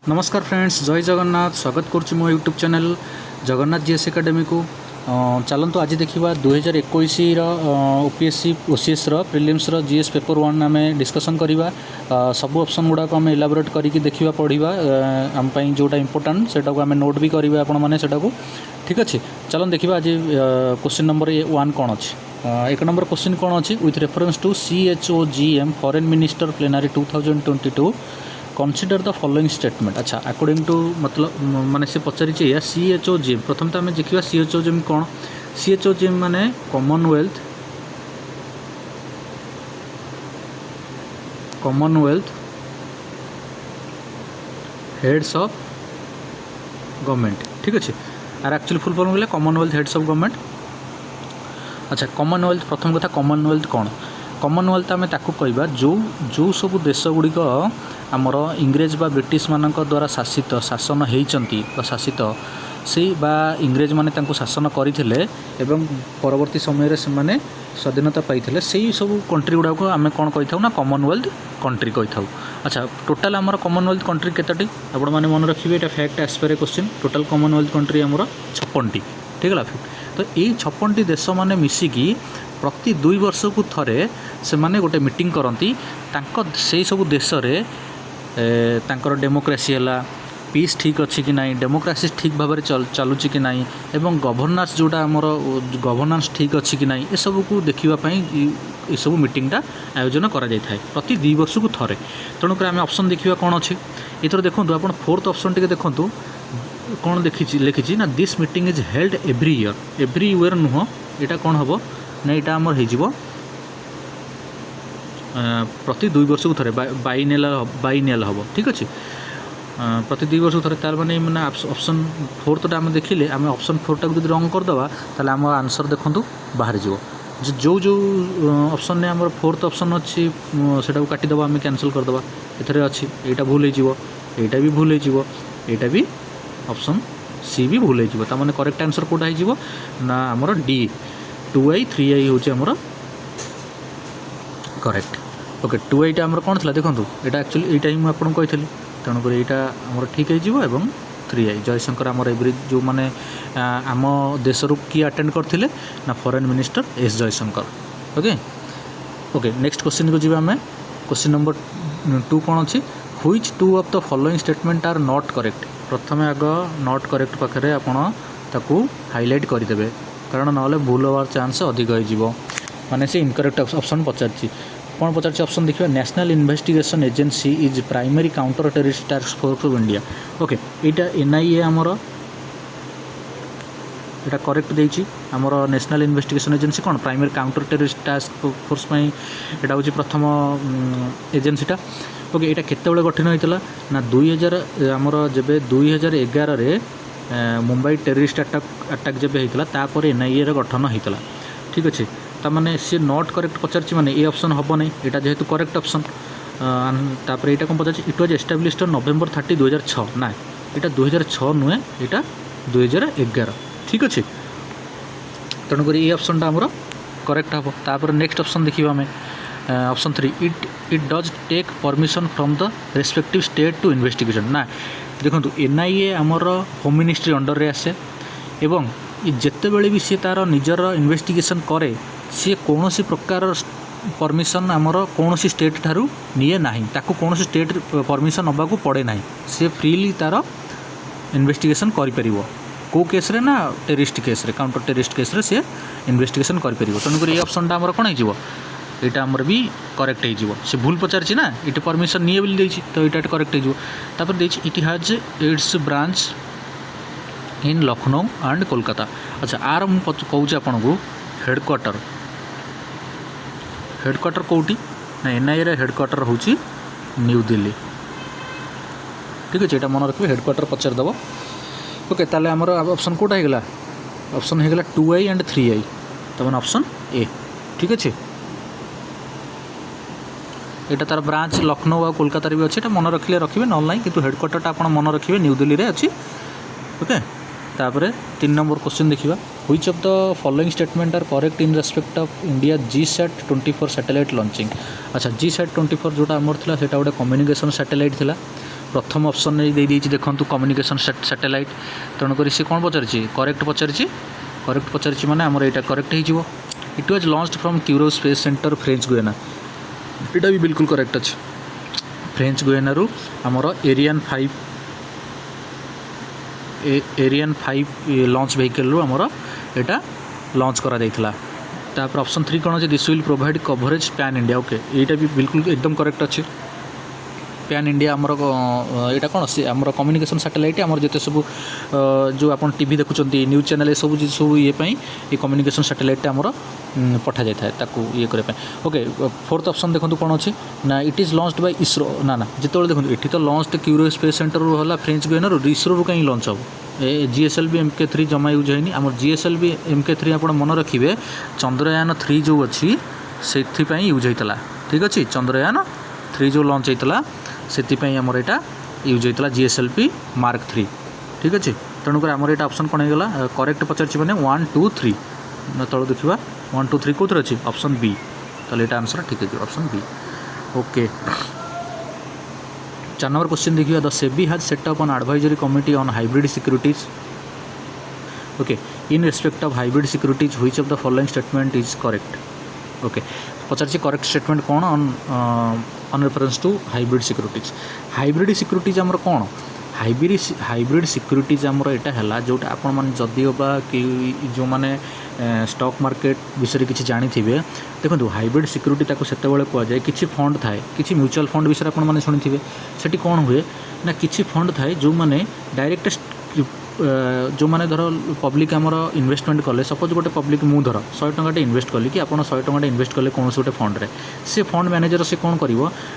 नमस्कार फ्रेंड्स, जय जगन्नाथ। स्वागत करुच्ची मो YouTube channel Jagannath GS academy को। चलतु आज देखा 2021 OPSC OCS prelims GS paper 1 आम डिस्कसन करवा। सब ऑप्शन गुड़ाक आम इलाबोरेट करके देखा पढ़ा आम जोटा इंपोर्टाट से नोट भी करेंगे आपण मैंने को। ठीक अच्छे, चलो देखा आज क्वेश्चन नंबर 1 कौन अच्छी। एक नंबर क्वेश्चन कौन अच्छी, with reference to CHOGM foreign minister plenary 2022 consider the following statement. अच्छा, अकॉर्डिंग टू मतलब माने से पचारि CHOGM। प्रथम तो आम देखा CHOGM कौन। CHOGM माने कॉमनवेल्थ हेड्स ऑफ गवर्नमेंट। ठीक अच्छे, आर एक्चुअली फुल फॉर्म बोले कॉमनवेल्थ हेड्स ऑफ गवर्नमेंट। अच्छा, कॉमनवेल्थ प्रथम कथा कॉमनवेल्थ कौन। कॉमनवेल्थ आम ताकू कहवा जो सब देश गुड़िक आमर इंग्रेज बा ब्रिटिश मान द्वारा शासन होती शासित से बा इंग्रेज माने तांको शासन करते एवं परवर्ती समय से माने स्वाधीनता पाई से सब कंट्री गुड़ाक आम कौन कही ना कॉमनवेल्थ कंट्री कही था। अच्छा, टोटाल आमर कॉमनवेल्थ कंट्री केतोटी आपण माने मन रखिए, एटा fact aspire question. Total Commonwealth country आमर 56टी। ठीक है, तो ये 56टी देश माने मिसिकी प्रति 2 वर्ष को थरे से माने गोटे मीटिंग करती से सब देश तांकर डेमोक्रेसी है, पीस ठीक अच्छी कि नहीं, डेमोक्रेसी ठीक भाव में चलुची कि नहीं, एवं गवर्नेंस जोटा आमर गवर्नेंस ठीक अच्छी कि नहीं, ये सब को देखापी ये सब मीटिंगटा आयोजन करा जाय थाए प्रति 2 वर्ष को थरे। तेणुक आम ऑप्शन देखा कौन अच्छी। इधर देखो आप 4th ऑप्शन टी देखूँ कौन लिखी ना, this meeting is held every year नुह, यहाँ कौन हम ना यहाँ आमर हो प्रति 2 वर्ष को थरे बाइनियल हम। ठीक अच्छे, प्रति 2 वर्ष को थरे तार माने मैंने ऑप्शन 4th आम देखिले आम ऑप्शन 4 टाक जो रंग करदे ताल आम आंसर देखूँ बाहर जो जो जो ऑप्शन ने आम 4th ऑप्शन अच्छी से काटिदेव आम कैंसल करदे। एथरे अच्छी यहाँ भूल होटा भी भूल होटा भी ऑप्शन सी भी भूल हो। माने करेक्ट आंसर कोटा हो ना आमर डी 2I 3I हूँ आमर करेक्ट। ओके, 2I आमर कौन था देखो, यहाँ एक्चुअली यहाँ ही मुझे कही तेणुक यहाँ आमर ठीक हो 3I जयशंकर आमर एवरी जो मैंने आम देश किए अटेंड करते ना foreign minister S Jaishankar. Okay okay, next question को जी आम क्वेश्चन नंबर 2 कौन अच्छी, which 2 of the following statement are not correct. प्रथम आग नॉट करेक्ट पाखे आपड़ ताकू हाईलाइट करदे कारण ना भूल होवार चांस अधिक हो माने से इनकरेक्ट ऑप्शन पचार कौन पचार ऑप्शन देखिए, national investigation agency is primary counter terrorist task force of India. Okay, यहाँ NIA आमर यहाँ करेक्ट देछि आमर नेशनल इन्वेस्टिगेशन एजेंसी कौन primary counter terrorist task force यहाँ हूँ प्रथम एजेंसीटा। ओके, यहाँ केतबेले गठन होता ना 2000 आमर जब 2011 मुंबई टेररिस्ट अटैक जब होता तापर NIA गठन होता। ठीक अच्छे, ताने सी नॉट करेक्ट पचार माने ये ऑप्शन हम नहीं, यहाँ जेहेतु करेक्ट ऑप्शन। तापर यहाँ कौन पचार, it was established on November 30, 2006 ना, यहाँ 2006 नुहे, यहाँ 2011। ठीक अच्छे, तेणुक ये ऑप्शन आमर करेक्ट हम। तापर नेक्स्ट ऑप्शन देखिए आम option 3, it does take permission from the respective state to investigation ना। देखो NIA आमर होम मिनिस्ट्री अंडर रे आसे एवं जिते बड़े भी सी तार निजर इन्वेस्टिगेशन करे सी कौन सी प्रकार परमिशन आमर कौन सी स्टेट ठारू निए ना, ताकू कौन सी स्टेट परमिशन नवा को पड़े ना, सी फ्रीली तार इन्वेस्टिगेशन करि को केस रे ना टेररिस्ट केस रे काउंटर टेररिस्ट केस रे सी इन्वेस्टिगेशन करि परिबो। तेणुक ये ऑप्शन आमर कौन हो यहाँ आमर भी करेक्ट हो, से भूल पचार ना ये परमिशन निए बोली देछि तो यहाँ करेक्ट हो। It has its branch in Lucknow and Kolkata. अच्छा, आर मुझे कहूँ आपन को हेडक्वार्टर कौटी ना NIA हेडक्वार्टर हूँ न्यू दिल्ली। ठीक अच्छे, यहाँ मन रखिए हेडक्वार्टर पचारदेव। ओके, ताले आमर ऑप्शन कोटा होगा, ऑप्शन होगा 2I एंड 3I, तब ऑप्शन ए। ठीक अच्छे, यहाँ तार ब्रांच लखनऊ और कोलकाता भी अच्छे, मन रखिले रखिए ना ना, किंतु हेडक्वार्टर आप मन रखिए न्यू दिल्ली में अच्छी। ओके, तापर 3 नंबर क्वेश्चन देखा, which of the following statement are correct in respect of India GSAT-24 satellite launching. अच्छा, GSAT-24 जोटा आमर था गोटे कम्युनिकेशन सैटेलाइट थिला प्रथम ऑप्शन दे देछि देखंतु कम्युनिकेशन सैटेलाइट तेणुक सी कौन पचारि करेक्ट पचारि माने आमर एटा करेक्ट हो it was launched from Kourou space centre French Guiana एटा भी बिल्कुल करेक्ट अच्छे फ्रेंच गुयाना रु आमर एरियन 5 लॉन्च व्हीकल रु आमर एटा लॉन्च करा जाइथिला तापर ऑप्शन 3 कौन अच्छे this will provide coverage pan India okay एटा भी बिल्कुल एकदम करेक्ट अच्छे पैन इंडिया आमर यहाँ कौन सी आमर कम्युनिकेशन सैटेलाइट आमर जिते सब जो आप टीवी देखुं न्यूज चैनल सब ये ये कम्युनिकेशन सैटेलाइट आमर पठा जाए ये करने ओके फोर्थ ऑप्शन देखो कौन अच्छे ना it is launched by ISRO ना जिते देखो ये तो लॉन्च्ड क्यूरो स्पेस सेंटर है फ्रेंच गुयाना इसरो कहीं लॉन्च हम GSLV MK3 जमा यूज है आम GSLV MK3 आप मन रखिए चंद्रयान 3 जो अच्छी से यूज होता ठीक अच्छे चंद्रयान 3 जो लॉन्च होता से आमर यहाँ यूज होता GSLV Mark 3 ठीक अच्छे तेणुक आमर यहाँ ऑप्शन कौन होगा करेक्ट पचार मैंने 1 2 3 तल देखा 1 2 3 कौन अच्छी ऑप्शन बी तो यहाँ आंसर ठीक है option B okay 4 number question देखिए the SEBI has set up on advisory committee on hybrid securities okay in respect of hybrid securities which of the following statement is correct okay पचार correct statement कौन on reference to hybrid securities आमर कौन hybrid securities आमर यहाँ है जोटा आपण मैंने जदि बा कि जो मैंने स्टॉक मार्केट विषय किसी जानी थे देखो हाइब्रिड सिक्योरिटी ताको सेते बेले कहुए किसी फंड थाए किसी म्यूचुअल फंड विषय आप शुणी सेठी कौन हुए ना किसी फंड थाए जो मैंने डायरेक्ट जो मैंने धर पब्लिक आमर इन्वेस्टमेंट कले सपोज गोटे पब्लिक मु धर 100 टंका इन्वेस्ट कली कि आप 100 टंका इन्वेस्ट कले कौन गोटे फंड से फंड मैनेजर से कौन कर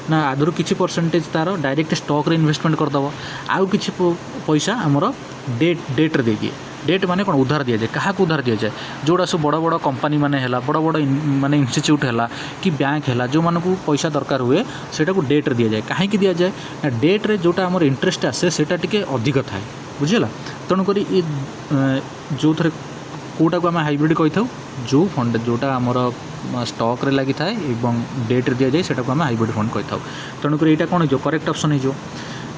ना आधर किसी परसेंटेज तार डायरेक्ट स्टॉक रे इन्वेस्टमेंट करदेव आउ किसी पैसा आमर डेट रे दे दिए डेट माने कौन उधार दि जाए क्या उधार दि जाए जोड़ा सब बड़ बड़ कंपनी माने बड़ बड़ माने इंस्टीट्यूट है कि बैंक है जो मानक पैसा दरकार हुए सेटा को डेट रे दि जाए कहीं दि जाए ना डेट रे जोटा आमर इंटरेस्ट आसे सेटा टिके अधिक थाए बुझीगला तेणुक जो थे कौटा को आम हाइब्रिड कही था जो फंड जोटा आमर स्टॉक रे लगी थाए एवं डेट रे दि जाए सेटा को आम हाइब्रिड फंड कही था तेणुक यहाँ कौन हो करेक्ट ऑप्शन हो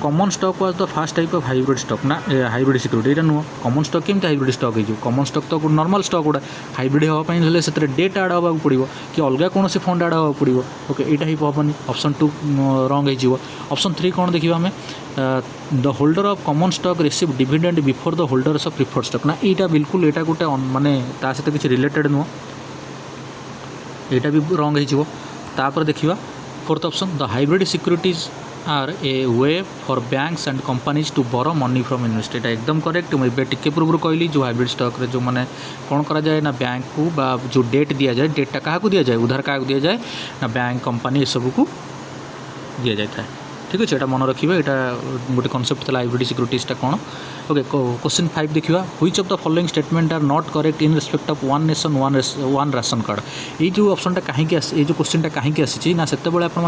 common stock was the first type of hybrid stock ना हाइब्रिड सिक्योरिटी यहाँ नुह कॉमन स्टॉक केमती हाइब्रिड स्टॉक हो कॉमन स्टॉक तो नॉर्मल स्टॉक गुड़ा हाइब्रिड हाँपाई से डेट आड हाँ पड़ो कि अलग कौन से फंड आड हाँ पड़ो ओके यहाँ हेनी ऑप्शन 2 रंग हो ऑप्शन 3 कौन देखा आम the holder of common stock receive dividend before the holders of preferred stock ना यहाँ बिल्कुल यहाँ गोटे माने ता सहित किसी रिलेटेड नुह यहाँ भी रंग होपर देखा fourth option the hybrid securities are a way for banks and companies to borrow money from invest यहाँ एकदम करेक्ट मुझे टिके पूर्व कहली जो हाइब्रिड स्टॉक रे जो मैंने कौन करा जाए ना बैंक को बा जो डेट दि जाए डेटा क्या दि जाए उधार क्या दि जाए ना बैंक कंपनी ये सब को दि जाए ठीक अच्छे मन रखिए यहाँ गोटे कनसेप्ट था हाइब्रिड सिक्योरिटीजटा कौन ओके क्वेश्चन 5 देखिए which of the following statement are not correct in respect of one nation one ration card ये जो ऑप्शनटा कहीं ये जो क्वेश्चनटा कहीं आसी ना से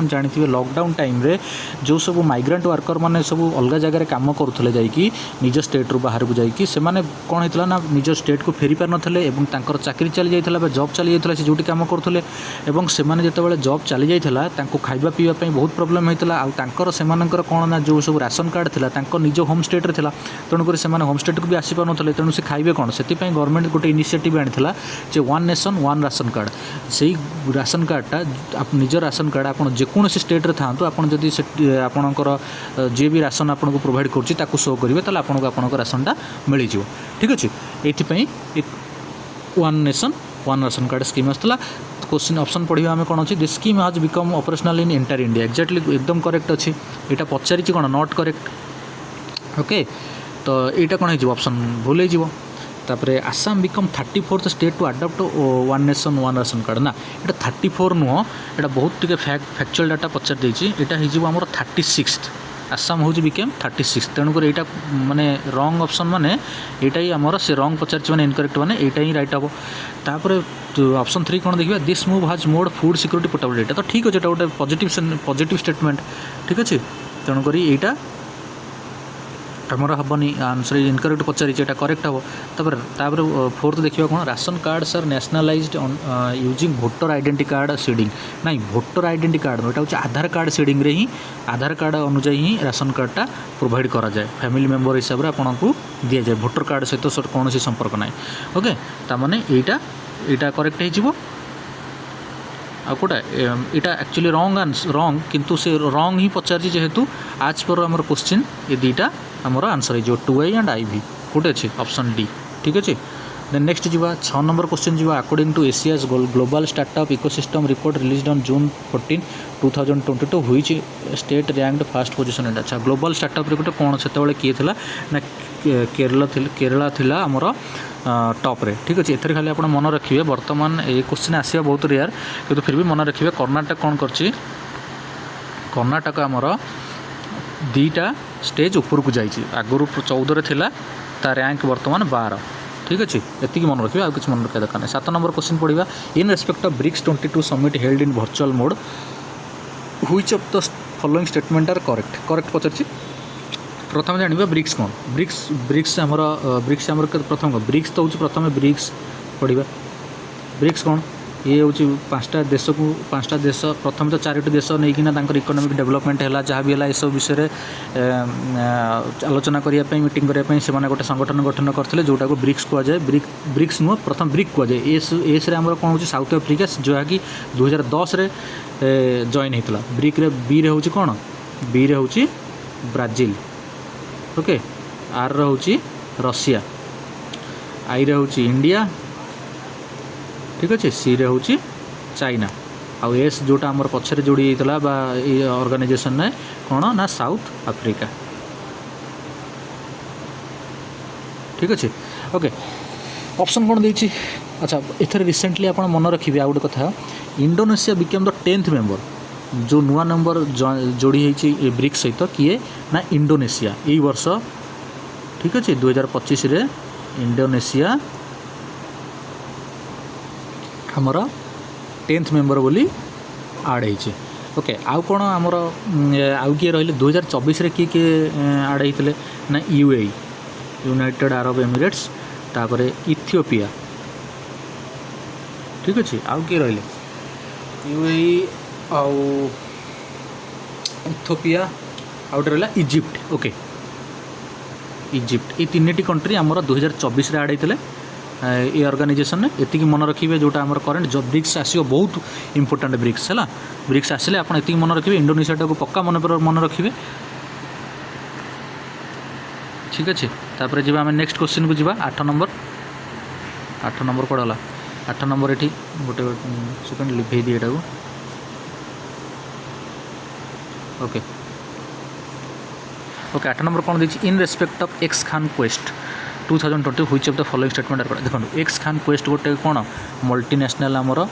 जानते लॉकडाउन टाइम रे जो सब माइग्रेंट वर्कर मैंने सब अलग जगह काम करुले जाकि निज स्टेट रू बाहर को जाकि से कौन होता ना निज स्टेट को फेरी पार नथिले एवं तांकर चाकरी चली जाइथिला जॉब चली जाइथिला से जोटी काम करुले एवं सेमाने जेतेबेले जॉब चली जाइथिला तांको खाइबा पीवा पई बहुत प्रॉब्लम होइतिला आ तांकर सेमानकर कौन ना जो सब राशन कार्ड थिला तांको निज होम स्टेट रे थिला तेणुक से होम स्टेट को भी आसी पार नथिले तेणु से खाइबे कौन से गवर्नमेंट गोटे इनिशिएटिव आनिथिला जे one nation one ration card से राशन कार्डटा आप निज राशन कार्ड आप जेकोसी स्टेट रे थांतु आप जदि आपणकर जे भी राशन आपको प्रोवाइड करुच्ची ताकू शो करेंगे ताले आपको आपणकर राशनटा मिल जाए ठीक अच्छे ये one nation one ration card scheme आसला क्वेश्चन ऑप्शन पढ़िया आम कौन अच्छी this scheme has become operational in entire India exactly एकदम करेक्ट अच्छी यहाँ पचारि कौन नॉट करेक्ट ओके तो यहाँ कौन हो ऑप्शन भूल होपर Assam become 34th state to adopt one nation one ration card ना यहाँ 34 नुह यहाँ बहुत टे फैक्चुअल डाटा पचार देती यहाँ होमर 36th आसाम हूँ बिकेम 36 तेणुक यहाँ माने रंग ऑप्शन माने यहाँ ही आमर से रंग पचार मैंने इनकरेक्ट मैंने यहाँ ही राइट हम तापर ऑप्शन 3 कौन देखिए this move has mode food security portability तो ठीक अच्छे गोटे पॉजिटिव स्टेटमेंट ठीक अच्छे तेणुक यहाँ आमर हेनी आंसर इनकरेक्ट पचारि करेक्ट हम तापर फोर्थ देखिए कौन ration cards are nationalised using voter identity card seeding ना भोटर आइडेंटिटी कार्ड यहाँ हूँ आधार कार्ड सीडिंग रे ही आधार कार्ड अनुजाई ही राशन कार्डटा प्रोवाइड करा जाए फैमिली मेंबर हिसाब से आपन को दि जाए भोटर कार्ड सहित कौन संपर्क ना ओके तामाने यहाँ करेक्ट हो आउटा यहाँ एक्चुअली रंग किंतु से रंग ही पचार जेहेतु आज पर आमर क्वेश्चन ये दुईटा आमर आंसर हो 2A एंड IV कौटे अच्छे ऑप्शन डी ठीक अच्छे। देन नेक्स्ट जी 6 नंबर क्वेश्चन जी according to Asia's global startup ecosystem report released on June 14 2022 which state ranked first position in अच्छा ग्लोबल स्टार्टअप रिपोर्ट कौन से किए थिला ना केरला थिला आमर टॉप रे ठीक अच्छे। एथर खाली आप मन रखिए वर्तमान ये क्वेश्चन आसिया बहुत रेयर किंतु फिर भी मन रखिए कर्नाटक कौन करछि कर्नाटक आमर दीटा स्टेज ऊपर को जाइए आगुरी 14 थिला ता रैंक वर्तमान 12 ठीक अच्छे। एतिक मन रखिए आगे मन रखा दरकार 7 नंबर क्वेश्चन पढ़ा in respect of BRICS 22 summit held in virtual mode which of the following statement are correct पचार प्रथम जानवा ब्रिक्स कौन ब्रिक्स आमर प्रथम ब्रिक्स तो हूँ प्रथम ब्रिक्स पढ़ा ब्रिक्स कौन ये हूँ 5टा देश को 5टा देश प्रथम तो 4टी देश नहीं इकोनॉमिक डेवलपमेंट है जहाँ भी है ये सब विषय आलोचना करने मीटिंग करने से गोटे संगठन गठन करते जोटा को ब्रिक्स कहुए ब्रिक्स नुह प्रथम ब्रिक कहुए एस आमर कौन हो साउथ अफ्रिका जहाँकि 2010 जॉइन होता ब्रिक रे बी रे हूँ कौन बी रे हूँ ब्राजिल ओके आर रे हूँ रशिया आई रे हूँ इंडिया ठीक अच्छे सी रे हूँ चाइना आउ एस जोटा आमर पछरे जोड़ी होता बा ऑर्गेनाइजेशन ने कौन ना साउथ अफ्रीका ठीक अच्छे ओके। ऑप्शन कौन देछि अच्छा एथर रिसेंटली आप मन रखिए आ गोटे कथा Indonesia became the 10th member जो नुआ नंबर जोड़ी होती ब्रिक्स सहित किए ना इंडोनेशिया यही वर्ष ठीक अच्छे 2025 रे इंडोनेशिया हमर 10th मेंबर बोली आड होती ओके। आउ कौन आमर आउ किए रही 2024 रे किए आड होते ना UAE यूनाइटेड अरब एमिरेट्स तापरे इथियोपिया ठीक अच्छे आउ किए रही UAE आउ इथियोपिया आउट रहा इजिप्ट ओके इजिप्ट ये 3टी कंट्री आमर 2024 रे आड होते ये ऑर्गेनाइजेशन ने एतिक मन रखिए जोटा आमर करेंट जो ब्रिक्स आसो बहुत इंपोर्टेंट ब्रिक्स है ब्रिक्स आसिले आप एतिक मन रखिए इंडोनेशिया को पक्का मन रखिए ठीक अच्छे। तापर जी आम नेक्स्ट क्वेश्चन को जीवा 8 नंबर कौन है 8 नंबर ये गोटे सेकेंड लिभे दिए एटा ओके ओके 8 नंबर कौन देखिए in respect of ex Khaan quest 2020 which of the following statement are देखो एक्स खान क्वेस्ट गोटे कौन मल्टीनेशनल आमर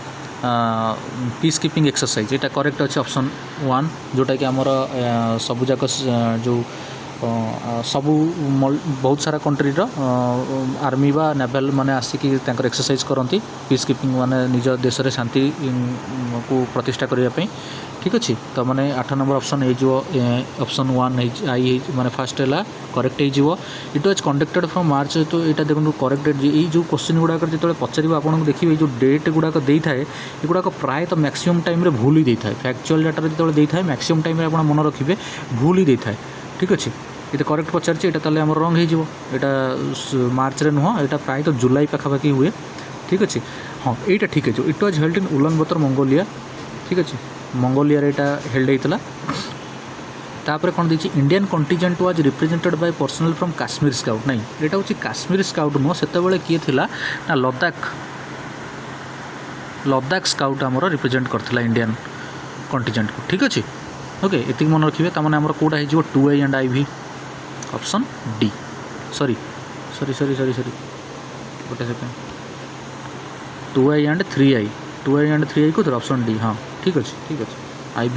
पीस कीपिंग एक्सरसाइज यहाँ करेक्ट अच्छे ऑप्शन 1 जोटा कि आमर सबूक जो सबू बहुत सारा कंट्री आर्मी बा नेवल माने आसिक एक्सरसाइज करती पीस कीपिंग माने निज देश में शांति को प्रतिष्ठा करने ठीक अच्छे। तो मैंने 8 नंबर ऑप्शन हो ऑप्शन 1 आई माने फर्स्ट है करेक्ट हो it was conducted from March तो यहाँ देखो करेक्ट डेट ये जो क्वेश्चन गुड़ाक जो पचार आपको देखिए जो डेट गुड़ाक देता है ये प्रायतः मैक्सिमम टाइम भूल ही देता है फैक्चुअल डाटा जो देता है मैक्सिमम टाइम आप मन रखिए भूल ही देता है ठीक अच्छे। ये करेक्ट पचार यहाँ आम रंग हो मार्च रे नुह यहाँ प्रायतः जुलाई पाखापाखि हुए ठीक अच्छे हाँ यहाँ ठीक है it was held in Ulaanbaatar Mongolia ठीक अच्छे मंगोलिया यहाँ हेल्ड होता तापर कौन देखिए Indian contingent was represented by personal from Kashmir scout नहीं यहाँ हूँ काश्मीर स्काउट नुह से किए थिला ना लद्दाख स्काउट आमर रिप्रेजेंट करथिला इंडियन कंटिजेंट को ठीक अच्छे ओके। एतिक मन रखिए तामाने आमर कोटा हो 2A and IV option D sorry गोटे सेकेंड 2A एंड 3I को ऑप्शन डी हाँ ठीक अच्छे IV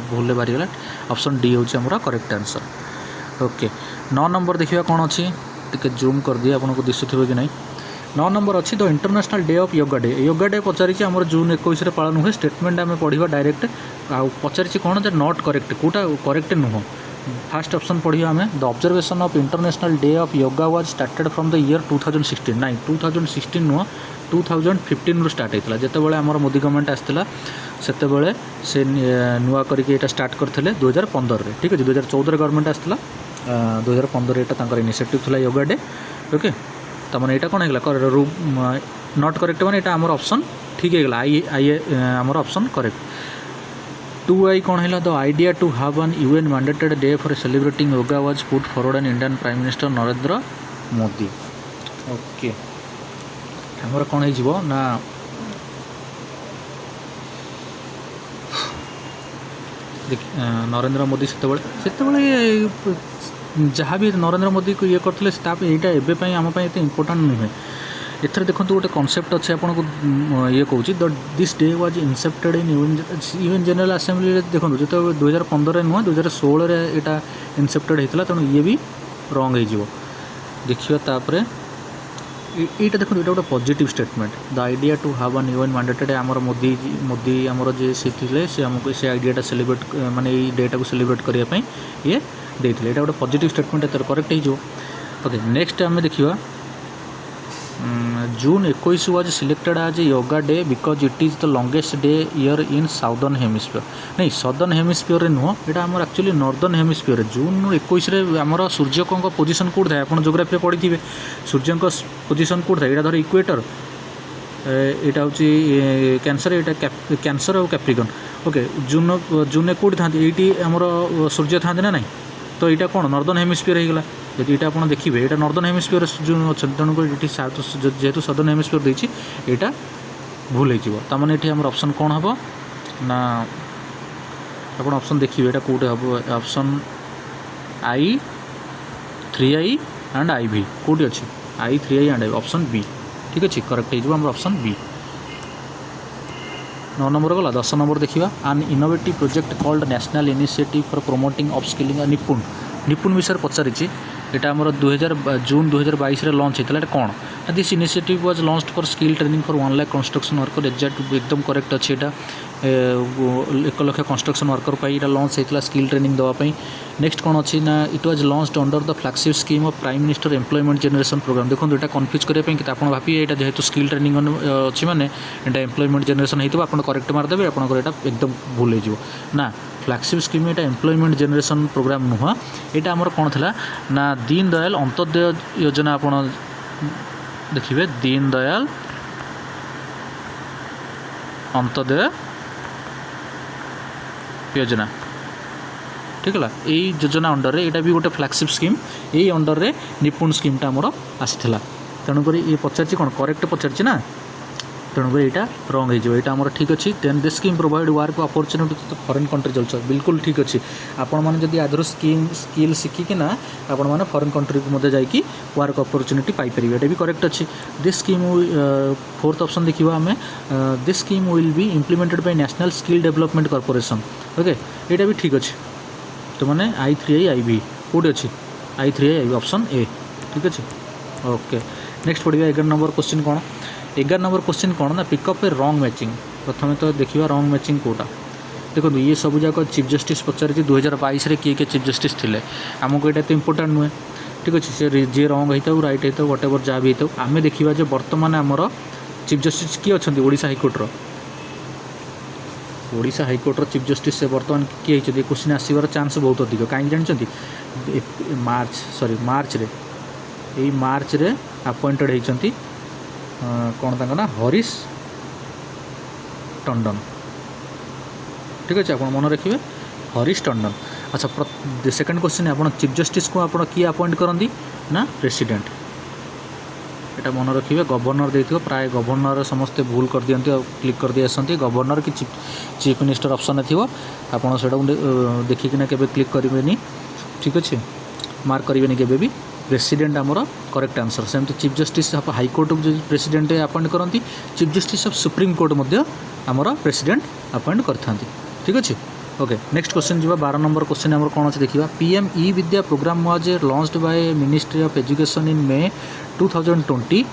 भूल बाहरीगला ऑप्शन डी हूँ आमर करेक्ट आंसर ओके। 9 नंबर देखिए कौन अच्छी टे जूम कर दिए आपको दिशुव कि नहीं 9 नंबर अच्छी the international day of yoga day पचारि आम जून 21 पलान हुए स्टेटमेंट आम पढ़ा डायरेक्ट आ पचारि कौन जे नॉट करेक्ट कौटा करेक्ट नुह फास्ट ऑप्शन पढ़िया आम the observation of international day of yoga was started from the year 2016 nine 2016 नुह 2015 स्टार्ट होता जितेबाला आमर मोदी गवर्नमेंट आसला से से नुआ करके स्टार्ट करते 2015 रे ठीक अच्छे 2014 गवर्नमेंट आसला 2015 यहाँ इनिशिएटिव था योगा डे ओके तो मैंने यहाँ कौन है नॉट करेक्ट मैंने यहाँ आमर ऑप्शन ठीक है आई आई आमर ऑप्शन करेक्ट 2i कौन है the idea to have an UN mandated day for celebrating yoga was put forward an Indian prime minister Narendra Modi okay आमर कौन हो ना नरेंद्र मोदी से जहाँ भी नरेंद्र मोदी को ये करते यहाँ एवं आम एत इम्पोर्टाट नुहे एथर देखो गोटे कनसेप्ट अच्छे आपको ये कहूँ this day was incepted in UN general assembly देखो जो 2015 नुह 2016 यहाँ इनसेप्टेड होता तेणु ये भी रंग हो देखिए यहाँ देखो ये गोटे positive statement the idea to have an UN mandated आमर मोदी आमर जे से आमको से आइडियाटा सेलिब्रेट माने डेटा को सेलिब्रेट करने ये देते यहाँ गोटे पॉजिटिव स्टेटमेंट एतर करेक्ट हो ओके नेक्स्ट आम देखा June 21 was selected as yoga day because it is the longest day year in southern hemisphere नहीं सदर्न हेमिस्फीयर नुह यहाँ आम एक्चुअली नॉर्दर्न हेमिस्फीयर जून 21 आमर सूर्य को पोजिशन कौट था आप जोग्राफी पढ़ी थे सूर्य पोजिशन कौट था यहाँ धर इक्वेटर यहाँ हूँ कैंसर यहाँ कैंसर और कैप्रिकन ओके जून जून कौट था ये आमर सूर्य था ना नहीं तो यहाँ कौन नॉर्दर्न हेमिस्फीयर होगा यदि यहाँ आप देखिए यहाँ नॉर्दर्न हेमिस्फीयर जो अच्छे तेणुक ये साउथ जेहेतु सदर्न हेमिस्फीयर देती यहाँ भूल होने ये आम ऑप्शन कौन हम ना आप ऑप्शन देखिए यहाँ कौटे हम option i 3i and IV कौटी अच्छी I 3i and IV option B ठीक अच्छे करेक्ट हो ऑप्शन बी 9 नंबर गला 10 नंबर देखिए आन innovative project called national initiative for promoting upskilling निपुण निपुण विषय पचारि यहाँ आमर 2000 जून 2022 लॉन्च होता है कौन this initiative was launched for skill training for 1 lakh construction worker exact एकदम करेक्ट अच्छे यहाँ 1 लाख कंस्ट्रक्शन वर्कर पर यहाँ लॉन्च होता स्किल ट्रेनिंग देवाई नेक्स्ट कौन अच्छी ना it was launched under the flagship scheme of prime minister employment generation programme देखो यहाँ कन्फ्यूज करने कि आप भावी यहाँ जेहेतु स्किल ट्रेनिंग अच्छी मैंने यहाँ एम्प्लॉयमेंट जनरेशन होता आप करेक्ट मारदेवे आपंकर यहाँ एकदम भूल हो ना फ्लैगशिप स्कीम यहाँ एम्प्लॉयमेंट जनरेशन प्रोग्राम नुह यहाँ आमर कौन था ना दीन दयाल अंत्योदय योजना आप देखिए दीन दयाल अंत्योदय योजना ठीक है यही योजना अंडर यहाँ भी गोटे फ्लैगशिप स्कीम यही अंडर रे निपुण स्कीमटा आमर आसाला तेणुक ये पचार कौन करेक्ट पचार ना तेणुक यहाँ रंग हो यहाँ ठीक अच्छे then this scheme provide work opportunity to foreign country चलते बिल्कुल ठीक अच्छे आपण मैंने जब आदर स्किल शिखिकिना आपण मैंने फॉरेन कंट्री को मध्य जाकि वर्क अपॉर्चुनिटी पाइपर ये भी करेक्ट अच्छे दिस स्कीम फोर्थ ऑप्शन देखा आम this scheme will be implemented by national skill development corporation okay यहाँ भी ठीक अच्छे तो मैंने I 3i IV कौटे अच्छी I 3i IV option A ठीक अच्छे ओके नेक्स्ट पढ़िया 11 नंबर क्वेश्चन कौन 11 नंबर क्वेश्चन कौन ना पिकअप ए रंग मैचिंग प्रथम तो देखिए रंग मैचिंग कौटा देखो ये सब जाक चीफ जस्टिस पचारि 2022 रे किए चीफ जस्टिस थे आमको यहाँ तो इम्पोर्टाट नुहे ठीक अच्छे से जी रंग होता रईट होता व्हाट एवर जहाँ भी होता आम देखा जो बर्तमान आमर चीफ जस्टिस किए अच्छा ओडिशा हाइकोर्टर ओडिशा हाइकोर्टर चीफ जस्टिस से बर्तमान किए क्वेश्चन आसवर चांस बहुत अधिक कहीं जानते मार्च रे यही मार्च रे अपॉइंटेड होती कौन तक ना हरीश टंडन ठीक अच्छे आप मन रखिए हरीश टंडन अच्छा सेकंड क्वेश्चन आप चीफ जस्टिस को आप किए अपॉइंट करती ना प्रेसिडेंट यहाँ मन रखिए गवर्नर देथिबो प्राय गवर्नर समस्ते भूल कर दियंती और क्लिक कर दिए आसती गवर्नर कि चीफ मिनिस्टर ऑप्शन थी आपड़ से देखिकिना केबे क्लिक करेंगे ठीक अच्छे मार्क करेंगे केबे भी प्रेसिडेंट आमर करेक्ट आंसर सेमती चीफ जस्टिस हाईकोर्ट को जो प्रेसिडेंट अपॉइंट करती chief justice of supreme court मध्य आमर प्रेसिडेंट अपॉइंट करता ठीक अच्छे ओके नेक्स्ट क्वेश्चन जी 12 नंबर क्वेश्चन आमर कौन अच्छे देखा PM eVidya program was launched by ministry of education in May 2020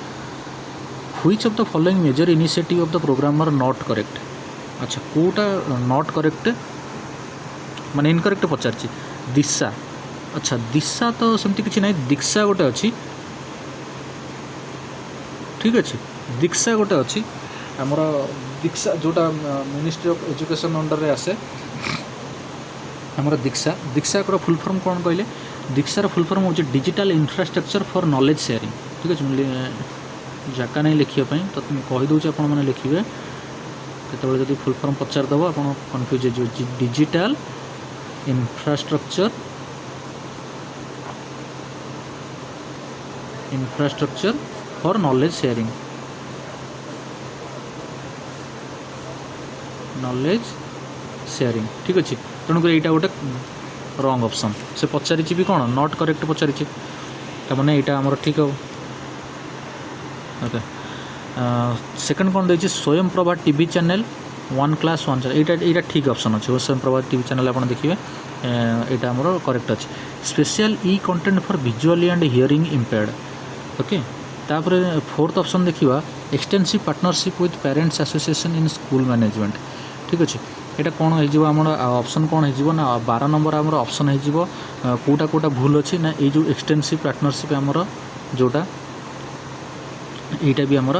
which of the following major initiative of the program are not correct अच्छा कोटा नॉट करेक्ट माने इनकरेक्ट पचार दिशा अच्छा दिशा तो सेमती किसी ना दीक्षा गोटे अच्छी ठीक अच्छे दीक्षा गोटे अच्छी आमर दीक्षा जोटा मिनिस्ट्री ऑफ एजुकेशन अंडर रे आसे आमर दीक्षा दीक्षा को फुल फॉर्म कौन कहले दीक्षार फुल फॉर्म हो digital infrastructure for knowledge sharing ठीक अच्छे जगह नहीं लिखापी तो कहीदे आप लिखे केतबे जब फुल फॉर्म पचारदेव आप कन्फ्यूज हो digital infrastructure for knowledge sharing ठीक अच्छे तेणुक यहाँ गोटे रॉन्ग ऑप्शन से पचारि भी कौन नॉट करेक्ट पचारि मैंने यहाँ आमर ठीक हो ओके सेकंड कौन देखिए स्वयं प्रभा टीवी चैनल 1 क्लास 1 यहाँ ठीक ऑप्शन अच्छे स्वयं प्रभा टीवी चैनल आप देखिए यहाँ आमर करेक्ट अच्छे special E content for visually and hearing impaired okay तापर फोर्थ ऑप्शन देखा extensive partnership with parents association in school management ठीक अच्छे यहाँ कौन हो ऑप्शन कौन हो ना 12 नंबर आमर ऑप्शन हो कौटा कौटा भूल अच्छी ना ये जो एक्सटेंसिव पार्टनरशिप आमर जोटा यहाँ भी आमर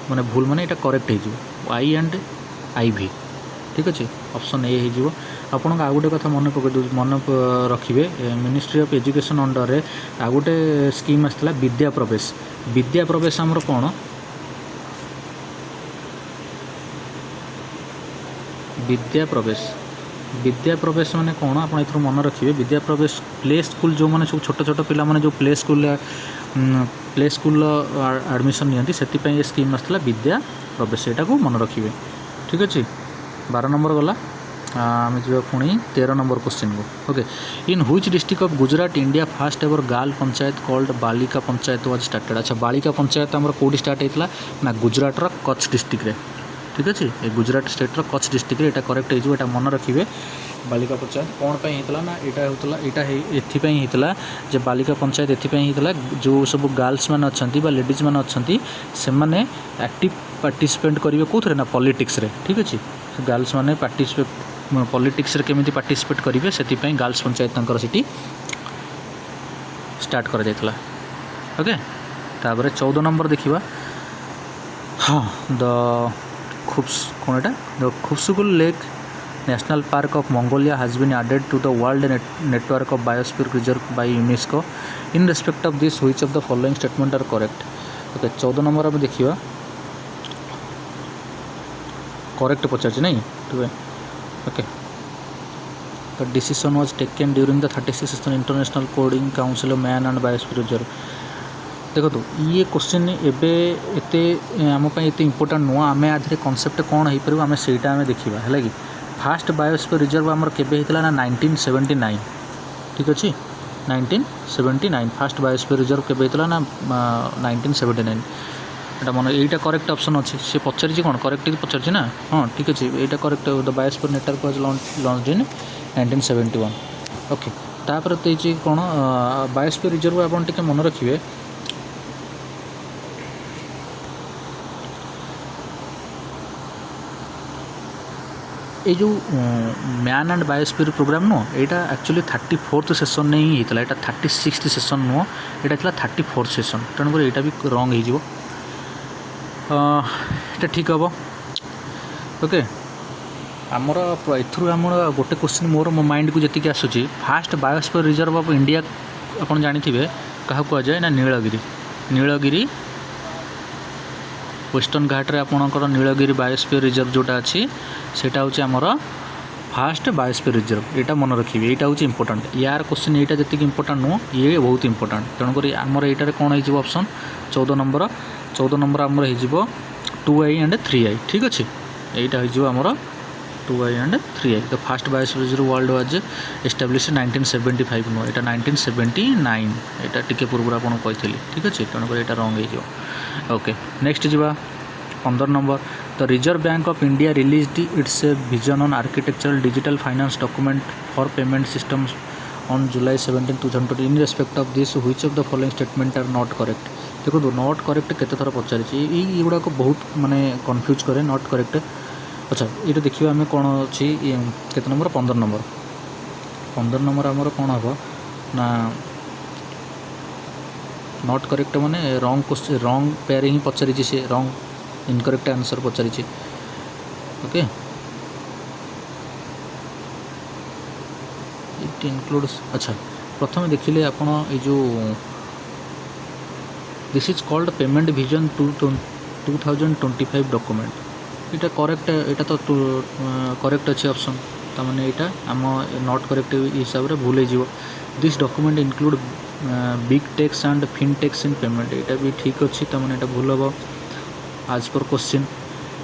माने भूल माने यहाँ करेक्ट हो आई एंड आई भी ठीक अच्छे ऑप्शन ए हो आपन आ गोटे कथा मन रखिए मिनिस्ट्री ऑफ एजुकेशन अंडर रे आ गोटे स्कीम आसला विद्या प्रवेश आमर कौन विद्या प्रवेश माने कौन आप मन रखिए विद्या प्रवेश प्ले स्कूल जो मैंने सब छोट छोट पिला माने जो प्ले स्कूल एडमिशन नियंती से स्कीम आसला विद्या प्रवेश यहाँ को मन रखिए ठीक अच्छे 12 नंबर गला आम जी पुणी 13 नंबर क्वेश्चन को okay in which district of Gujarat India first ever girl panchayat called बालिका पंचायत वाज स्टार्टेड अच्छा बालिका पंचायत आमर कौटी स्टार्ट होता ना गुजरात कच्छ डिस्ट्रिक्ट रे ठीक अच्छे ये गुजरात स्टेट कच्छ डिस्ट्रिक्ट यहाँ करेक्ट हो मन रखिए बालिका पंचायत कौन पर होता ना यहाँ होता यहाँ होता बालिका पंचायत एपाई होता जो सब गर्ल्स मैंने अच्छा लेडीज मैंने अच्छा से मैंने एक्टिव पार्टिसिपेट करेंगे कौन ना पॉलिटिक्स रे ठीक अच्छे गर्ल्स मैंने पॉलिटिक्स रे केमिति पार्टिसिपेट करेंगे से गर्ल्स पंचायत से स्टार्ट कर ओके तापर 14 नंबर देखा हाँ the Khuvsgul lake national park of Mongolia has been added to the world network of biosphere reserve by UNESCO in respect of this which of the following statement are correct okay 14 number आप देखिए correct पचार नहीं okay the decision was taken during the 36th international coding council of man and biosphere reserve देखो तो ये question एते आमपाई एत important नुह आम आधे कनसेप्ट कौन हो पार आम से देखा है कि फास्ट बायोस्फीयर रिजर्व आमर केबे होता ना 1979 ठीक अच्छे 1979 फास्ट बायोस्फीयर रिजर्व केबे होता ना 1979 एटा मन यहाँ करेक्ट ऑप्शन अच्छे से पचारि कौन करेक्ट पचार ना हाँ ठीक अच्छे यहाँ correct the biosphere network was launched in 1971 okay तापर कौन बायोस्फीयर रिजर्व आप मन रखिए ये जो मैन एंड बायोस्फीयर प्रोग्राम नुह यहाँ एक्चुअली 34th सेसन नहीं होता है 36th सेसन नुह यहाँ था 34th सेसन तेणुक यहाँ भी रंग हो ठीक हम ओके आमर एथुरु आमर गोटे क्वेश्चन मोर मो माइंड को जी आसूँ first biosphere reserve of India आप जानते क्या कहुए ना नीलगिरी वेस्टर्न घाट रे आपणकर नीलगिरी बायोस्फीयर रिजर्व जोटा अच्छी सेटा हूँ आमर फास्ट बायोस्फीयर रिजर्व यहाँ मन रखिए यहाँ हूँ इंपोर्टाट यार क्वेश्चन यहाँ जी इंपोर्टाट नुह ये बहुत इंपोर्टाट तेणुक आमर यहाँ कौन हो ऑप्शन 14 नंबर आमर हो 2i एंड 3i ठीक अच्छे यहाँ हो आमर 2i and 3i the fast biosphere reserve world was establish 1975 नुह यहाँ 1979 यहाँ टी पूर्व आपको कही ठीक अच्छे तेणुक यहाँ रंग हो ओके नेक्स्ट जावा 15 number the reserve bank of India released its vision on architectural digital finance document for payment systems on July 17, 2020 in respect of this which of the following statement are not correct देखो not correct केते थर पचारि ये बहुत माने confuse करे not correct अच्छा ये देखिए आम कौन अच्छी केते नंबर 15 नंबर 15 नंबर आमर कौन हम ना नॉट करेक्ट माने रॉन्ग क्वेश्चन रॉन्ग पेयर ही पचारि से रॉन्ग इनकरेक्ट आंसर पचारि ओके इट इनक्लूड्स अच्छा प्रथम देखिले आपण ये जो this is called payment vision 2025 document इटा करेक्ट इटा तो करेक्ट अच्छे ऑप्शन तामाने इटा आम नॉट करेक्ट हिसाब रे भूल हो this document include big techs and fintechs in payment इटा भी ठीक अच्छी तामाने इटा भूल हम आज पर question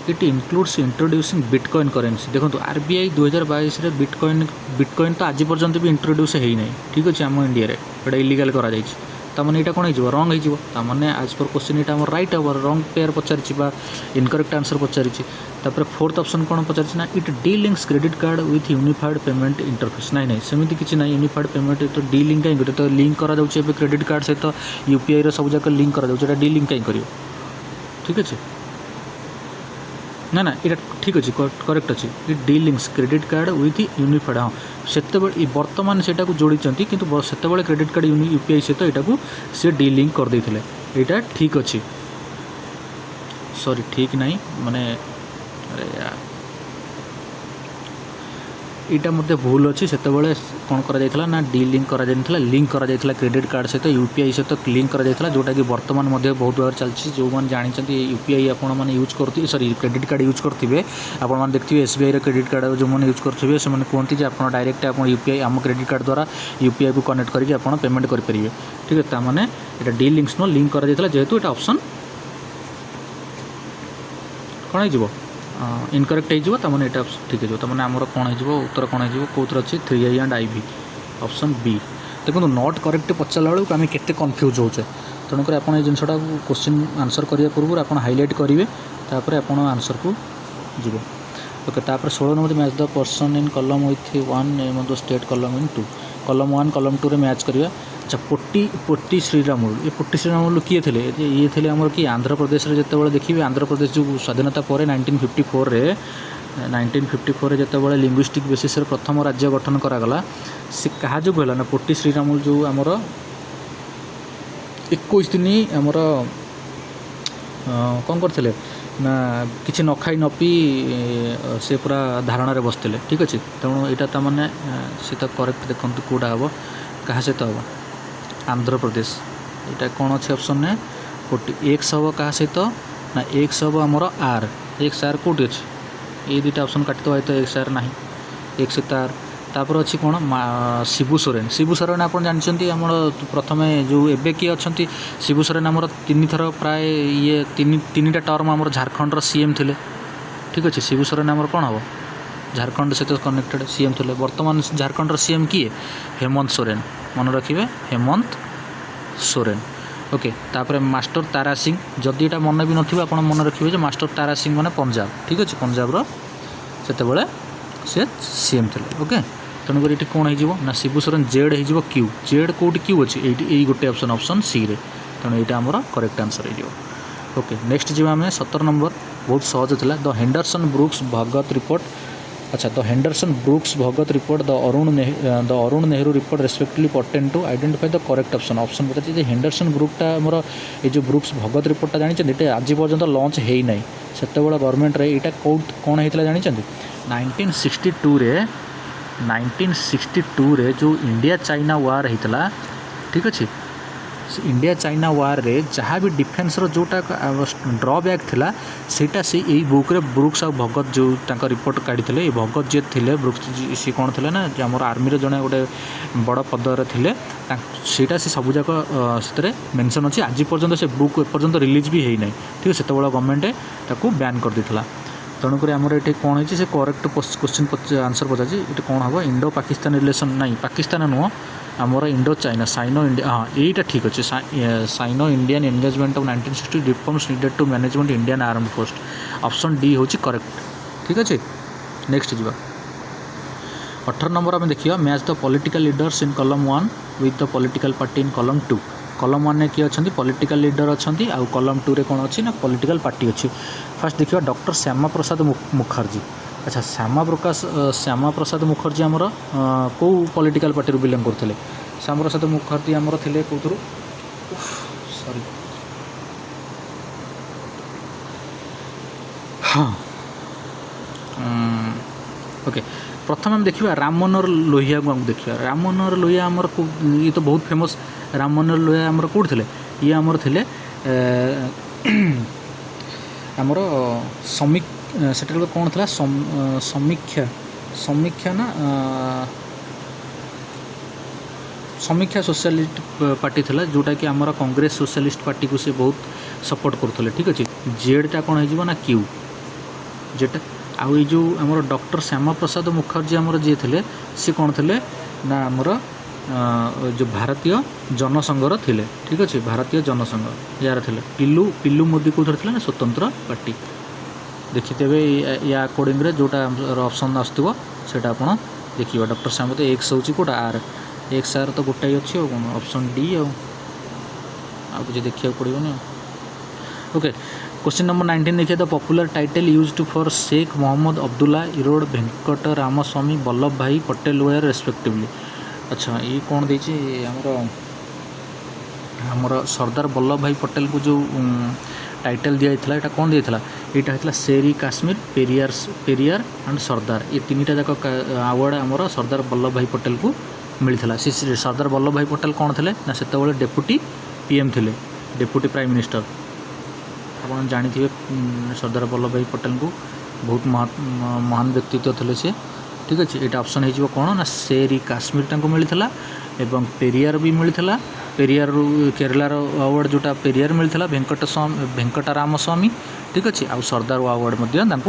it includes introducing bitcoin currency देखो आरबीआई 2022 रे बिटकॉइन तो आज पर्यंत भी इंट्रोड्यूस है नहीं ठीक अच्छे आम इंडिया रे इलीगल करा जायछि तामाने इटा कोन हो रंग हो तामाने आज पर क्वेश्चन इटा हमर राइट हम रंग पेयर पचारि बा इनकरेक्ट आंसर पचारि तापर फोर्थ ऑप्शन कोन पचारि ना it D links credit card with unified payment interface नहीं सेमती किसी ना यूनिफाइड पेमेंट तो डी लिंक कहीं गोटे तो लिंक करा जाउछि एबे क्रेडिट कार्ड सहित यूपीआई रो सब जाक लिंक करा जाउछि डी लिंक कहीं करियो ठीक अच्छे ना ना ये ठीक अच्छे करेक्ट अच्छे it D links credit card with unified हाँ से बर्तमान से जोड़ी कि से क्रेडिट कार्ड यूपीआई सहित यहाँ सी डी लिंक कर देते यहाँ ठीक अच्छे सॉरी ठीक नहीं माने अरे यार यहाँ मत भूल अच्छी से कौन करा ना डी लिंक करा लिंक करा क्रेडिट कार्ड सहित यूपीआई सहित लिंक करा जोटा कि बर्तमान बहुत भाव चलती जो मैंने जानते यूपीआई आपण मैंने यूज करते सॉरी क्रेडिट कार्ड यूज करेंगे आपने देखिए एसबीआई क्रेडिट कार्ड जो मैंने यूज करेंगे से कहते हैं आप डायरेक्ट आप यूपीआई आम क्रेडिट कार्ड द्वारा यूपीआई को कनेक्ट करके आप पेमेंट करेंगे ठीक है ताने यहाँ डी लिंक्स नो लिंक करा जेहेतु यहाँ ऑप्शन कौन हो इनकरेक्ट हो ताने यहाँ ठीक है ताने आमर कौन हो उत्तर कौन हो कौर अच्छे 3i and IV option B देखो नॉट करेक्ट पचारा बेलू आम के कन्फ्यूज होचे तेणुक आप जिनटा क्वेश्चन आंसर करने पूर्व आप हाईलाइट करेंगे तापर आप आंसर को जीव ओके तापर 16 number match the person in column with 1 name of the state column in 2 कलम 1 कलम 2 रे मैच करिया अच्छा पोट्टी श्रीरामुलु ये पोट्टी श्रीरामुलु किए थे ये थे आमर कि आंध्र प्रदेश जिते देखिए आंध्र प्रदेश जो स्वाधीनता पर 1954 रे 1954 रे जिते लिंग्विस्टिक बेसिस प्रथम राज्य गठन करागला से क्या जो है ना पोट्टी श्रीरामुलु जो आमर 21 दिन आमर कौन करते ना किसी न खाई न पी से पूरा धारणा बसते ठीक अच्छे तेणु यहाँ ताने से तो करेक्ट देखते कौटा हम क्या सहित हम आंध्र प्रदेश यहाँ कौन अच्छे ऑप्शन ने एक्स हम क्या सहित ना एक्स हम आमर आर एक्स आर कौटी अच्छे ये दुटा ऑप्शन काटिदेवा तो एक्स आर ना एक्स सहित आर तापर अच्छी कौन शिबू सोरेन आप जानते आम प्रथम जो एबे किए अच्छा शिबू सोरेन आमर 3 थर प्राय ये तीन टा टर्म आमर झारखंड सीएम थे ठीक अच्छे शिबू सोरेन आमर कौन हम झारखंड सहित कनेक्टेड सीएम थे बर्तमान झारखंड सीएम किए हेमंत सोरेन मन रखिए हेमंत सोरेन ओके तापर मास्टर तारा सिंह जदि यहाँ मन भी नथिबा आपण मन रखिए मास्टर तारा सिंह माने पंजाब ठीक अच्छे पंजाब सेतेबेले से सीएम थे ओके तेणुकर ये कौन हो शिबू सोरेन जेड हो क्यू जेड कौटी क्यू अच्छे ये गोटे ऑप्शन ऑप्शन सी रे तेणु यहाँ आमर करेक्ट आंसर हो ओके नेक्स्ट जी आम 17 नंबर बहुत सहज था the Henderson Brooks Bhagat report अच्छा the Henderson Brooks Bhagat report the Arun Nehru report respectively pertain to identify the correct option option बताइए हेंडरसन ग्रुपटा आमर ये जो ब्रुक्स भगत रिपोर्टा जानते ये आज पर्यंत लॉन्च है नहीं से गवर्नमेंट रे यहाँ कौन होता जानते 1962 रे जो इंडिया चाइना वार होता ठीक अच्छे इंडिया चाइना वार रे जहाँ भी डिफेन्स जोटा ड्रबैक थिला सेटा से यही बुक रे ब्रुक्स आ भगत जो रिपोर्ट काढ़ी ये भगत जी थे ब्रुक्स सी कौन थे ना आम आर्मी जड़े गोटे बड़ पदर थे सेटा से सबूक से मेंशन अच्छी आज पर्यंत से बुक एपर्यंत रिलीज भी होना ठीक है से गवर्नमेंट ताको बैन कर देथिला तेणुक आमर ये कौन हो करेक्ट क्वेश्चन आंसर पचार ये कौन हम इंडो पाकिस्तान रिलेशन नहीं पाकिस्तान नुह आमर इंडो चाइना साइनो इंडिया हाँ यहीटा ठीक अच्छे Sino Indian engagement of 1960 reforms needed to management Indian arm force option D हूँ करेक्ट ठीक अच्छे नेक्स्ट जी 18 नंबर आम देखिए match the political leaders in column 1 with the political party in column 2 कलम 1 में किए अच्छा पॉलिटिकल लीडर अच्छा कलम 2 रे कौन अच्छी ना पॉलिटिकल पार्टी अच्छी फास्ट देखिए डॉक्टर श्यामा प्रसाद मुखर्जी अच्छा श्यामा प्रसाद मुखर्जी आमर कौ पॉलिटिकल पार्टी बिलंग करते श्यामा प्रसाद मुखर्जी आमर थे कौर सॉरी हाँ ओके प्रथम आम देखा राम मनोहर लोहिया को देखा राम मनोहर लोहिया आमर ये तो बहुत फेमस राम मनोहर लोहिया आमर कौट थे ये आमर थे आमर सेटा कौन था समीक्षा ना समीक्षा सोशलिस्ट पार्टी था जोटा कि आमर कांग्रेस सोशलिस्ट पार्टी को से बहुत सपोर्ट करते ठीक अच्छे जेडटा कौन हो ना क्यू जेटा आउ जो आमर डॉक्टर श्यामा प्रसाद मुखर्जी आमर जी थे सी कौन थे ना आमर जो भारतीय जनसंघर थिले ठीक अच्छे भारतीय जनसंघ यार थे पिल्लू मोदी को थे ना स्वतंत्र पार्टी देखिथे या अकॉर्डिंग जोटा ऑप्शन आसो सेटा आप देखिए डॉक्टर श्यामा तो एक्स हूँ कौटा आर एक्स आर तो गोटाई अच्छी कौन ऑप्शन डी कुछ देखा पड़ोनी ओके क्वेश्चन नंबर 19 देखिए the popular title used for Sheikh Mohammad Abdullah Erode Venkat Ramaswamy Vallabhbhai Patel where respectively अच्छा ये कौन देछि हमर सरदार वल्लभ भाई पटेल को जो टाइटल दिया था कौन दिया यहाँ होता शेरी काश्मीर पेरियार एंड सरदार ये तीनटा जाक अवार्ड आमर सरदार वल्लभ भाई पटेल को मिलता सी सरदार वल्लभ भाई पटेल कौन थे ना से डेप्यूटी पीएम थे डेप्यूटी प्राइम मिनिस्टर आप जानी सरदार वल्लभ भाई पटेल को बहुत महान व्यक्तित्व थे सी ठीक अच्छे यहाँ ऑप्शन हो कौन ना शेरी काश्मीर को मिलता एवं पेरियार भी मिलता पेरियार केरलार अवार्ड जोटा पेरियार मिलता वेंकट रामस्वामी ठीक अच्छे आउ सरदार अवार्ड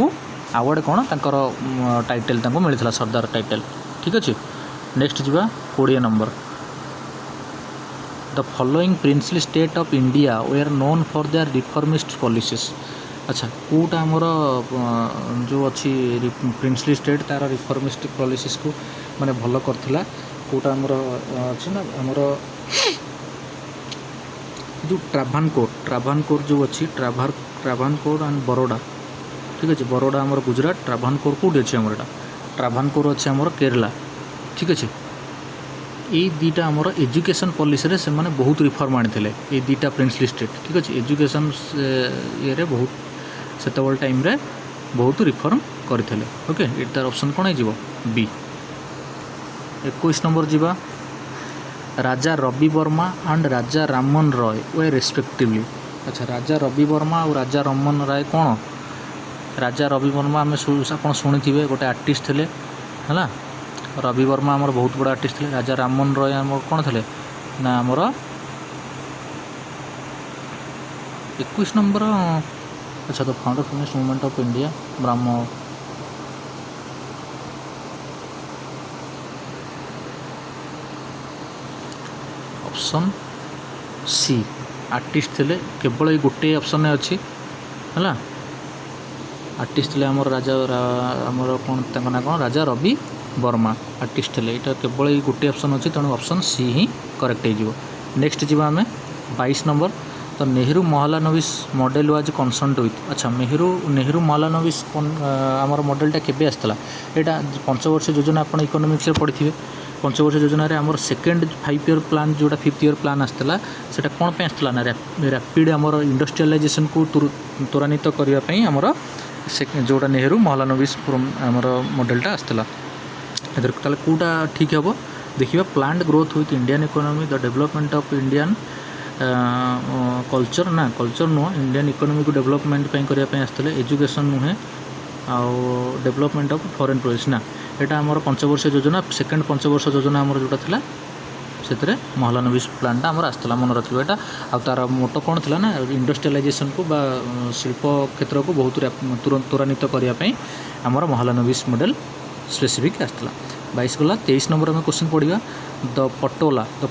अवार्ड कौन तर टाइटल मिलता सरदार टाइटल ठीक अच्छे नेक्स्ट जावा 20 number the following princely state of India were known for their reformist policies अच्छा कौटा आमर जो अच्छी प्रिंसली स्टेट तार रिफॉर्मिस्ट पॉलिसीज को माने भल करथिला कौटा आमर अच्छी ना आमर जो ट्राभानकोर जो अच्छी ट्राभानकोर एंड बरोडा ठीक अच्छे बरोडा आमर गुजरात ट्राभानकोर कौटी अच्छे आमर ट्राभानकोर अच्छे आमर केरला ठीक अच्छे ये दीटा आमर एजुकेशन पॉलिसी रे से माने बहुत रिफॉर्म आनी ये दीटा प्रिंसली स्टेट ठीक अच्छे एजुकेशन ये बहुत सेतबल टाइम रे बहुत रिफॉर्म करते ओके तार ऑप्शन कौन हो बी 21 नंबर जीवा Raja Ravi Varma and Raja Rammohan Roy were respectively अच्छा राजा रवि वर्मा और राजा राममोहन राय कौन राजा रवि वर्मा आम आप शुणी थे गोटे आर्टिस्ट थे है रवि वर्मा आमर बहुत बड़ा आर्टिस्ट थे राजा राममोहन रॉय आम कौन थे ना आमर 21 नंबर अच्छा तो founder feminist movement of India ब्राह्मण ऑप्शन सी आर्टिस्ट थे केवल ये गोटे ऑप्शन अच्छी है आर्टिस्ट थे आमर राजा आमर कौन ना कौन राजा रवि वर्मा आर्टिस्ट थे यहाँ केवल ये गोटे ऑप्शन अच्छी तेणु ऑप्शन सी ही करेक्ट हो नेक्स्ट जी आम 22 नंबर तो Nehru Mahalanobis model was concern with अच्छा नेहरू महालानोबिस आमर मॉडलटा केबे आसला यहाँ 5 वर्ष योजना आप इकोनॉमिक्स पढ़ी थे 5 वर्ष योजना आमर सेकेंड 5 ईयर प्लान जोटा 5th ईयर प्लान आसला सेटा कौन पे आसला ना रैपिड आमर इंडस्ट्रियलाइजेशन को त्वरान्वित करने आमर जोटा नेहरू महालानोबिस आमर मॉडलटा आसला ताले कौटा ठीक हे देखिए planned growth with Indian economy the development of Indian culture ना कल्चर नुह इंडियन इकोनॉमी को डेवलपमेंट करने आसते एजुकेशन नुहे आउ डेवलपमेंट ऑफ फॉरेन पॉलिसी ना यहाँ आमर 5 वर्ष योजना सेकेंड 5 वर्ष योजना आमर जोटा था से महालानोबिस प्लानटा आमर आसला मन रखिए यहाँ आ तार मोटो कौन थी ना इंडस्ट्रियलाइजेशन को बा शिल्प क्षेत्र को बहुत त्वरान्वित करने आमर महालानोबिस मॉडल स्पेसिफिक आसला 22 गला 23 नंबर में क्वेश्चन पढ़ा the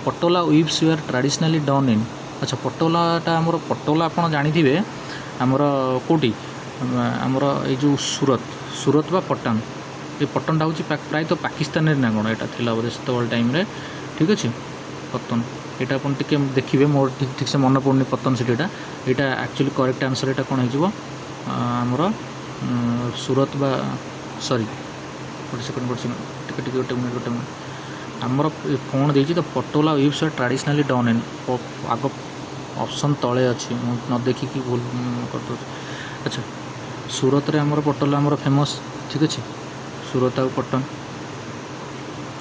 Patola weaves were traditionally done in अच्छा पटोलाटा आमर पटोला आप जानी आमर कौटी आमर ये सूरत बा पटन ये पटनटा हूँ प्राय तो पाकिस्तान ना कौन यहाँ थी बोधे से टाइम ठीक अच्छे पतन यहाँ आप देखिए मोर ठीक से मन पड़नी पतन सिटीटा यहाँ एक्चुअली करेक्ट आंसर यहाँ कौन होमर सूरत बा सॉरी गोटे सेकेंड टिके गोटे मिनट आमर कौन देती तो Patola weaves are traditionally done in आग ऑप्शन तले अच्छी न देखिकी भूल कर। अच्छा सूरत रे आमर पटोला आमर फेमस ठीक अच्छे सूरत आउ पटन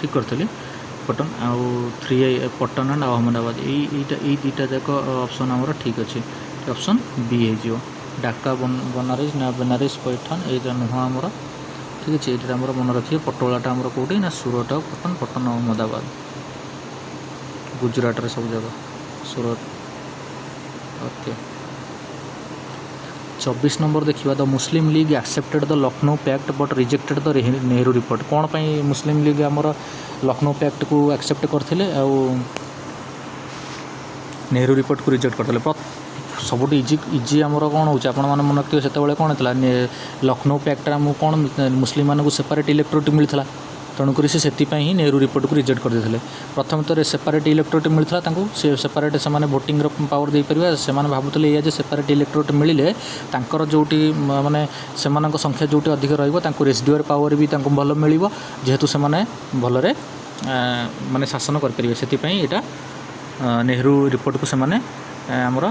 ठीक करी पटन आउ 3 पटन एंड अहमदाबाद यही दुटा जाक ऑप्शन आमर ठीक अच्छे ऑप्शन बी हो ढाका बनारस ना बनारस पैठन ये नुह आमर ठीक अच्छे ये आमर मन रखिए पटोलाटा आमर कौटी ना सूरत आउ पटन पटन अहमदाबाद गुजरात रे सब जगह सूरत ओके। 24 नंबर देखिए the Muslim League accepted the Lucknow pact but rejected the Nehru report कौन पाई मुस्लिम लीग आमर लखनऊ पैक्ट को एक्सेप्ट करते नेहरू रिपोर्ट को रिजेक्ट करते सब इजी आमर कौन हो मन रखिए से कौन होता लखनऊ पैक्ट आमको कौन मुस्लिम मानक सेपरेट इलेक्टोरेट मिलता तेणुक से ही नेहरू रिपोर्ट को रिजेक्ट करते प्रथम तो सेपरेट इलेक्टोरेट मिलता से सेपरेट से भोटिंग पावर दे पारे से भावुले या सेपरेट इलेक्टोरेट मिले तांकर जोटी माने से संख्या जोटी अधिक रही रेसिडुअल पावर भी भल मिल जेहेतु से भलरे माने शासन करें से यहाँ नेहरू रिपोर्ट को से आमर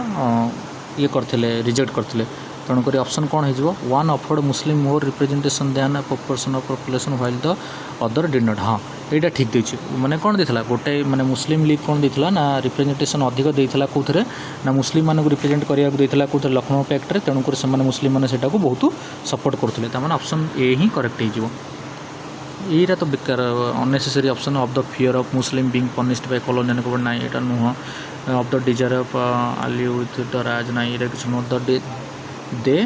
ये करते रिजेक्ट करते तेणुक ऑप्शन कौन हो one afford Muslim more representation than proportion of population while the other did not. हाँ यहाँ ठीक देती मैंने कौन देता गोटे मैंने मुस्लिम लीग कौन देता ना रिप्रेजेंटेशन अधिक देता कौन ना मुस्लिम मानक रिप्रेजेंट कराया कौन लखनऊ पैक्ट रे तेणुक से मुस्लिम मैंने से बहुत सपोर्ट करते ऑप्शन ए ही करेक्ट हो यहीरा तो बेकार unnecessary option of the fear of Muslim being punished by colonial government ना यहाँ नुह of the desire of ally with the Raj ना ये किसी note the they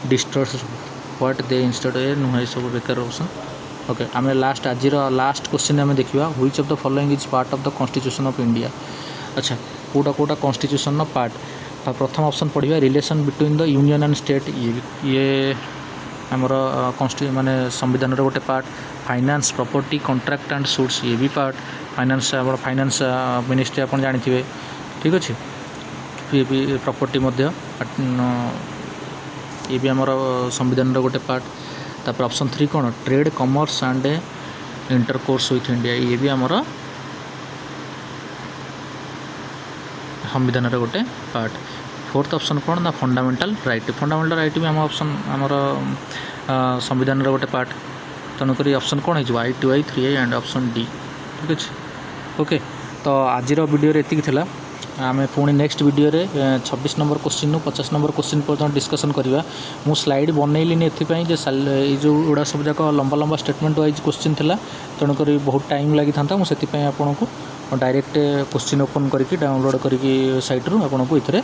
distress what they instead a नुह सब बेकार ऑप्शन ओके। आम लास्ट आज लास्ट क्वेश्चन आम देखा which of the following is part of the constitution of India. अच्छा कोटा कोटा कॉन्स्टिट्यूशन पार्ट प्रथम ऑप्शन पढ़िया relation between the union and state ये आमर माने संविधान गोटे part finance property contract and suits ये भी पार्ट फाइनेंस फाइनेंस मिनिस्ट्री आप जानते ठीक अच्छे ये भी प्रॉपर्टी ये भी आमर संविधान गोटे पार्ट तापर ऑप्शन 3 कौन trade commerce and intercourse with India ये भी आमर संविधान गोटे पार्ट। फोर्थ ऑप्शन कौन ना फंडामेंटल राइट भी आम ऑप्शन आमर संविधान गोटे पार्ट तेणुक ऑप्शन कौन हो I2I 3I and option D ठीक अच्छे ओके। तो आज वीडियो एतिक थिला आम पुणी नेक्स्ट वीडियो रे 26 नंबर क्वेश्चन नु 50 नंबर क्वेश्चन पर्यटन डिस्कसन करवा मु स्लाइड बनइलिनी एथिपाई जे जो गुड़ा सब जाक लंबा लंबा स्टेटमेंट वाइज क्वेश्चन थिला तेणुक बहुत टाइम लगी था मुझे आपन को डायरेक्ट क्वेश्चन ओपन करके डाउनलोड करके साइट रू आपन को इथरे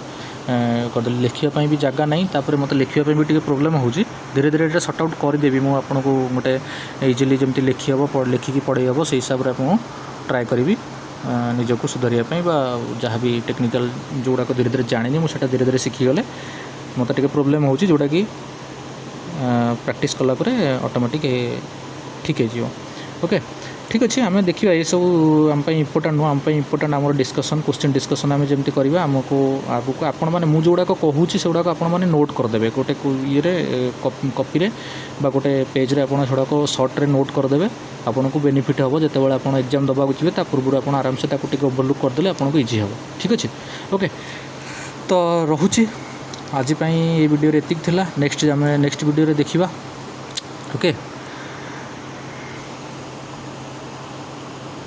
करदेली लिखापी भी जगह नहीं तापर मत लिखापी भी प्रोब्लेम हो धीरे धीरे ये सर्ट आउट करदेवी मुझे आपन को गोटे इजिली जमी लिखी हम लिखिकी पढ़े हम से हिसाब से आप ट्राए करी निजक सुधारियापी जहाँ भी टेक्निकल जोड़ाक धीरे धीरे जानी मुझे धीरे धीरे शिखीगले मत टे प्रोब्लेम हो जोटा कि प्रैक्टिस कलापर ऑटोमेटिक ठीक है ओके ठीक अच्छे आम देखा ये सब आम इम्पोर्टाट नुह आम इम्पोर्टाट आम डिस्कसन क्वेश्चन डिस्कसन आम जमी करवा आमको आगू आपण मैंने मुझे जोड़ाक कहूँ से गुड़ाक आपने नोट करदे गोटे ये कॉपी गोटे पेज आप सेड़ाक सर्ट्रे नोट करदे आपन को बेनिफिट हम जो आप एग्जाम दबा जी पूर्व आप आराम से ओवरलुक करदे आपको इजी हम ठीक अच्छे ओके। तो रोचे आज ये वीडियो एतिक थिला नेक्स्ट वीडियो देखा ओके।